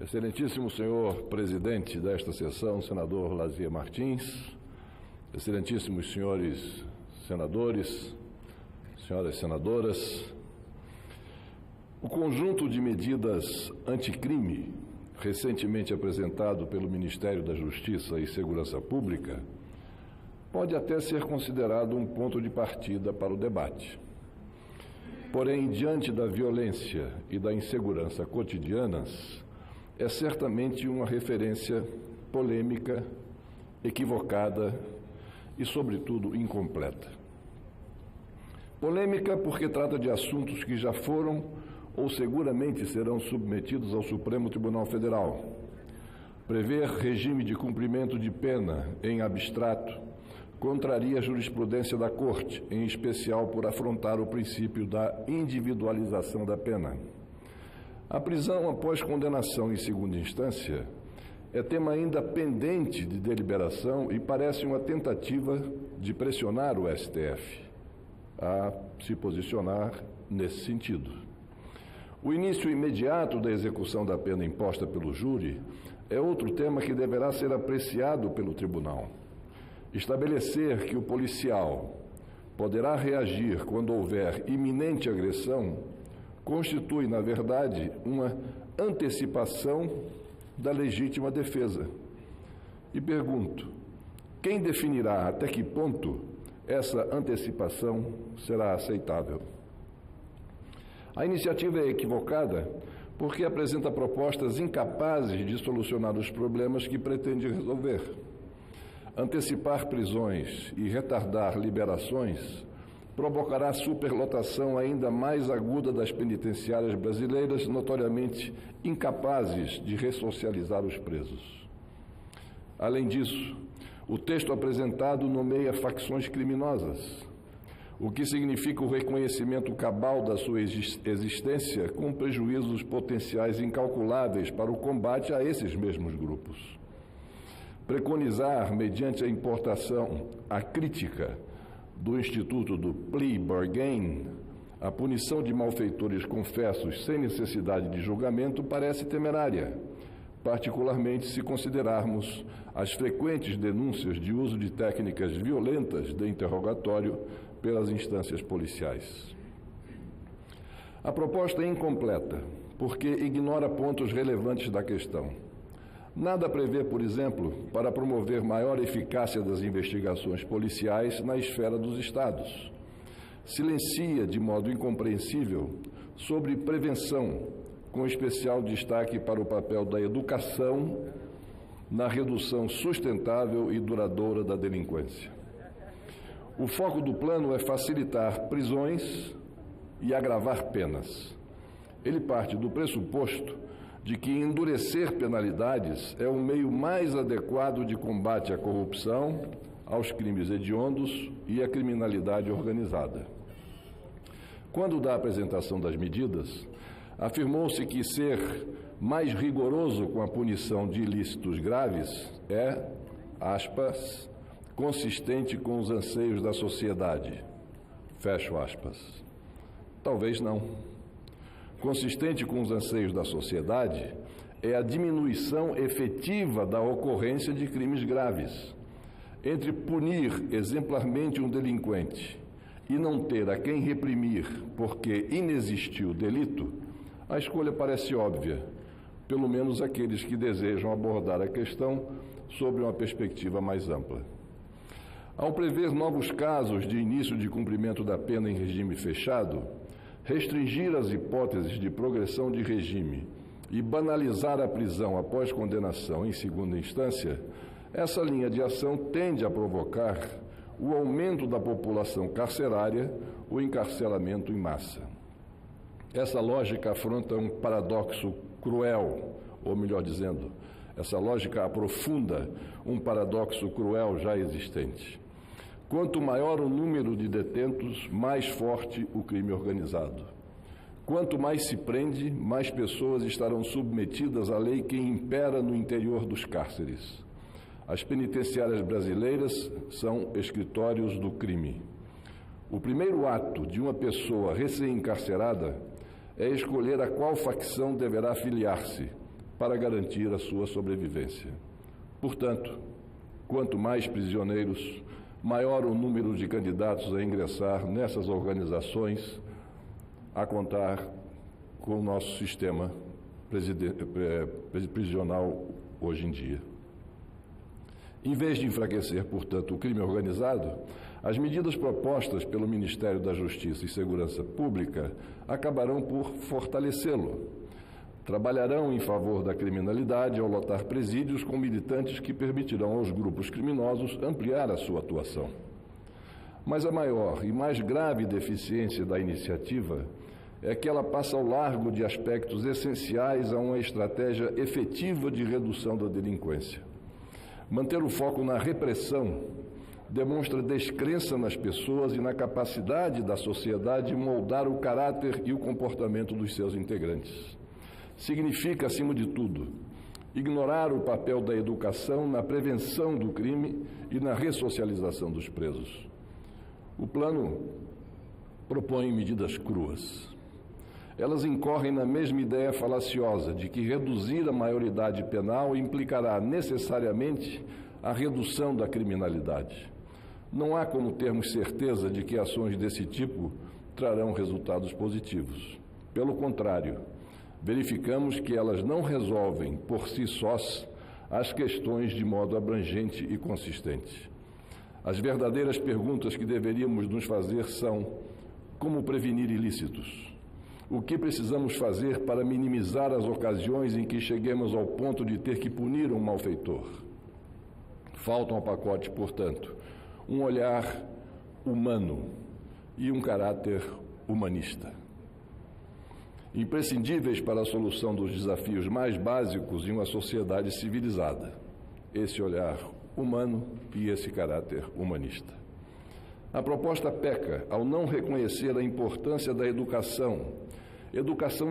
Excelentíssimo senhor presidente desta sessão, senador Lazier Martins, excelentíssimos senhores senadores, senhoras senadoras, o conjunto de medidas anticrime recentemente apresentado pelo Ministério da Justiça e Segurança Pública pode até ser considerado um ponto de partida para o debate. Porém, diante da violência e da insegurança cotidianas, é certamente uma referência polêmica, equivocada e, sobretudo, incompleta. Polêmica porque trata de assuntos que já foram ou seguramente serão submetidos ao Supremo Tribunal Federal. Prever regime de cumprimento de pena em abstrato contraria a jurisprudência da Corte, em especial por afrontar o princípio da individualização da pena. A prisão após condenação em segunda instância é tema ainda pendente de deliberação e parece uma tentativa de pressionar o STF a se posicionar nesse sentido. O início imediato da execução da pena imposta pelo júri é outro tema que deverá ser apreciado pelo tribunal. Estabelecer que o policial poderá reagir quando houver iminente agressão constitui, na verdade, uma antecipação da legítima defesa. E pergunto, quem definirá até que ponto essa antecipação será aceitável? A iniciativa é equivocada porque apresenta propostas incapazes de solucionar os problemas que pretende resolver. Antecipar prisões e retardar liberações provocará superlotação ainda mais aguda das penitenciárias brasileiras, notoriamente incapazes de ressocializar os presos. Além disso, o texto apresentado nomeia facções criminosas, o que significa o reconhecimento cabal da sua existência com prejuízos potenciais incalculáveis para o combate a esses mesmos grupos. Preconizar, mediante a importação acrítica do Instituto do Plea Bargain, a punição de malfeitores confessos sem necessidade de julgamento parece temerária, particularmente se considerarmos as frequentes denúncias de uso de técnicas violentas de interrogatório pelas instâncias policiais. A proposta é incompleta, porque ignora pontos relevantes da questão. Nada prevê, por exemplo, para promover maior eficácia das investigações policiais na esfera dos estados. Silencia, de modo incompreensível, sobre prevenção, com especial destaque para o papel da educação na redução sustentável e duradoura da delinquência. O foco do plano é facilitar prisões e agravar penas. Ele parte do pressuposto de que endurecer penalidades é o meio mais adequado de combate à corrupção, aos crimes hediondos e à criminalidade organizada. Quando da apresentação das medidas, afirmou-se que ser mais rigoroso com a punição de ilícitos graves é, aspas, consistente com os anseios da sociedade. Fecho aspas. Talvez não. Consistente com os anseios da sociedade é a diminuição efetiva da ocorrência de crimes graves. Entre punir exemplarmente um delinquente e não ter a quem reprimir porque inexistiu o delito, a escolha parece óbvia, pelo menos aqueles que desejam abordar a questão sob uma perspectiva mais ampla. Ao prever novos casos de início de cumprimento da pena em regime fechado, restringir as hipóteses de progressão de regime e banalizar a prisão após condenação em segunda instância, essa linha de ação tende a provocar o aumento da população carcerária, o encarceramento em massa. Essa lógica afronta um paradoxo cruel, ou melhor dizendo, essa lógica aprofunda um paradoxo cruel já existente. Quanto maior o número de detentos, mais forte o crime organizado. Quanto mais se prende, mais pessoas estarão submetidas à lei que impera no interior dos cárceres. As penitenciárias brasileiras são escritórios do crime. O primeiro ato de uma pessoa recém-encarcerada é escolher a qual facção deverá afiliar-se, para garantir a sua sobrevivência. Portanto, quanto mais prisioneiros, maior o número de candidatos a ingressar nessas organizações, a contar com o nosso sistema prisional hoje em dia. Em vez de enfraquecer, portanto, o crime organizado, as medidas propostas pelo Ministério da Justiça e Segurança Pública acabarão por fortalecê-lo. Trabalharão em favor da criminalidade ao lotar presídios com militantes que permitirão aos grupos criminosos ampliar a sua atuação. Mas a maior e mais grave deficiência da iniciativa é que ela passa ao largo de aspectos essenciais a uma estratégia efetiva de redução da delinquência. Manter o foco na repressão demonstra descrença nas pessoas e na capacidade da sociedade de moldar o caráter e o comportamento dos seus integrantes. Significa, acima de tudo, ignorar o papel da educação na prevenção do crime e na ressocialização dos presos. O plano propõe medidas cruas. Elas incorrem na mesma ideia falaciosa de que reduzir a maioridade penal implicará necessariamente a redução da criminalidade. Não há como termos certeza de que ações desse tipo trarão resultados positivos. Pelo contrário, verificamos que elas não resolvem, por si sós, as questões de modo abrangente e consistente. As verdadeiras perguntas que deveríamos nos fazer são: como prevenir ilícitos? O que precisamos fazer para minimizar as ocasiões em que cheguemos ao ponto de ter que punir um malfeitor? Faltam ao pacote, portanto, um olhar humano e um caráter humanista. Imprescindíveis para a solução dos desafios mais básicos de uma sociedade civilizada. Esse olhar humano e esse caráter humanista. A proposta peca ao não reconhecer a importância da educação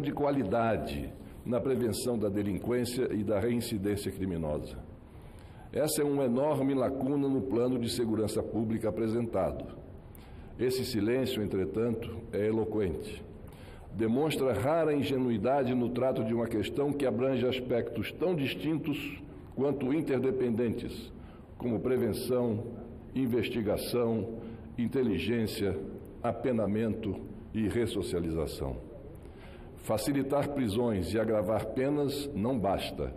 de qualidade na prevenção da delinquência e da reincidência criminosa. Essa é uma enorme lacuna no plano de segurança pública apresentado. Esse silêncio, entretanto, é eloquente. Demonstra rara ingenuidade no trato de uma questão que abrange aspectos tão distintos quanto interdependentes, como prevenção, investigação, inteligência, apenamento e ressocialização. Facilitar prisões e agravar penas não basta.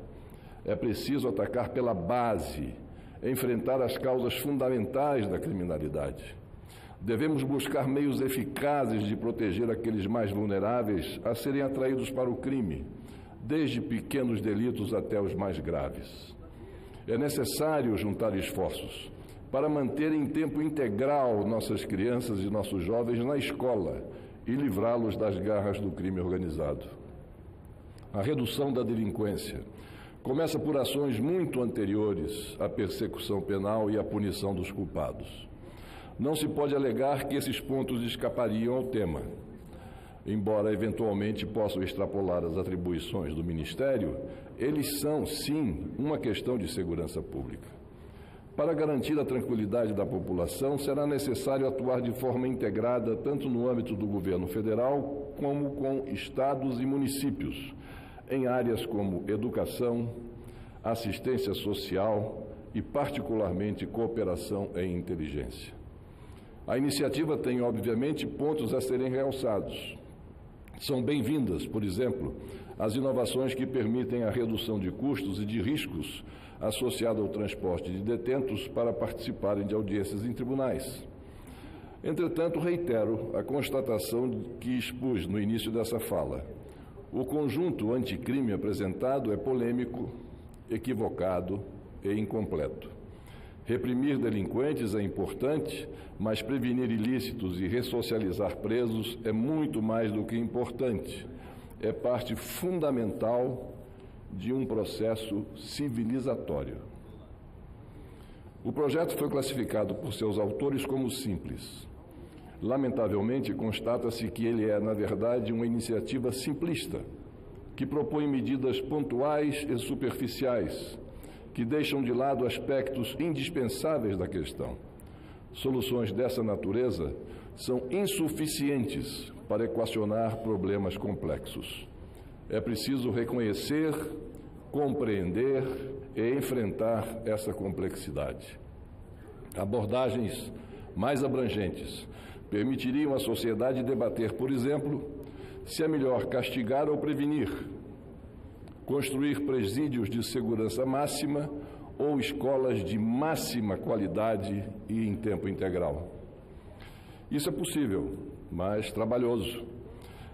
É preciso atacar pela base, enfrentar as causas fundamentais da criminalidade. Devemos buscar meios eficazes de proteger aqueles mais vulneráveis a serem atraídos para o crime, desde pequenos delitos até os mais graves. É necessário juntar esforços para manter em tempo integral nossas crianças e nossos jovens na escola e livrá-los das garras do crime organizado. A redução da delinquência começa por ações muito anteriores à persecução penal e à punição dos culpados. Não se pode alegar que esses pontos escapariam ao tema. Embora eventualmente possam extrapolar as atribuições do Ministério, eles são, sim, uma questão de segurança pública. Para garantir a tranquilidade da população, será necessário atuar de forma integrada tanto no âmbito do governo federal como com estados e municípios, em áreas como educação, assistência social e, particularmente, cooperação em inteligência. A iniciativa tem, obviamente, pontos a serem realçados. São bem-vindas, por exemplo, as inovações que permitem a redução de custos e de riscos associados ao transporte de detentos para participarem de audiências em tribunais. Entretanto, reitero a constatação que expus no início dessa fala. O conjunto anticrime apresentado é polêmico, equivocado e incompleto. Reprimir delinquentes é importante, mas prevenir ilícitos e ressocializar presos é muito mais do que importante. É parte fundamental de um processo civilizatório. O projeto foi classificado por seus autores como simples. Lamentavelmente, constata-se que ele é, na verdade, uma iniciativa simplista, que propõe medidas pontuais e superficiais, que deixam de lado aspectos indispensáveis da questão. Soluções dessa natureza são insuficientes para equacionar problemas complexos. É preciso reconhecer, compreender e enfrentar essa complexidade. Abordagens mais abrangentes permitiriam à sociedade debater, por exemplo, se é melhor castigar ou prevenir, construir presídios de segurança máxima ou escolas de máxima qualidade e em tempo integral. Isso é possível, mas trabalhoso.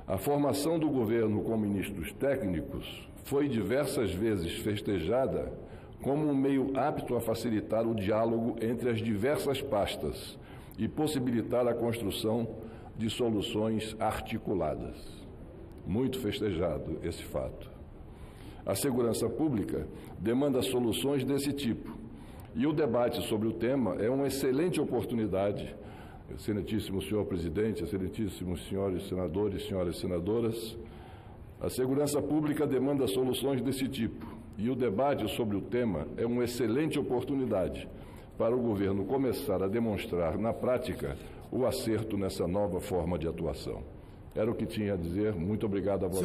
A formação do governo com ministros técnicos foi diversas vezes festejada como um meio apto a facilitar o diálogo entre as diversas pastas e possibilitar a construção de soluções articuladas. Muito festejado esse fato. A segurança pública demanda soluções desse tipo, e o debate sobre o tema é uma excelente oportunidade, excelentíssimo senhor presidente, excelentíssimos senhores senadores, senhoras senadoras. A segurança pública demanda soluções desse tipo, e o debate sobre o tema é uma excelente oportunidade para o governo começar a demonstrar na prática o acerto nessa nova forma de atuação. Era o que tinha a dizer. Muito obrigado a você.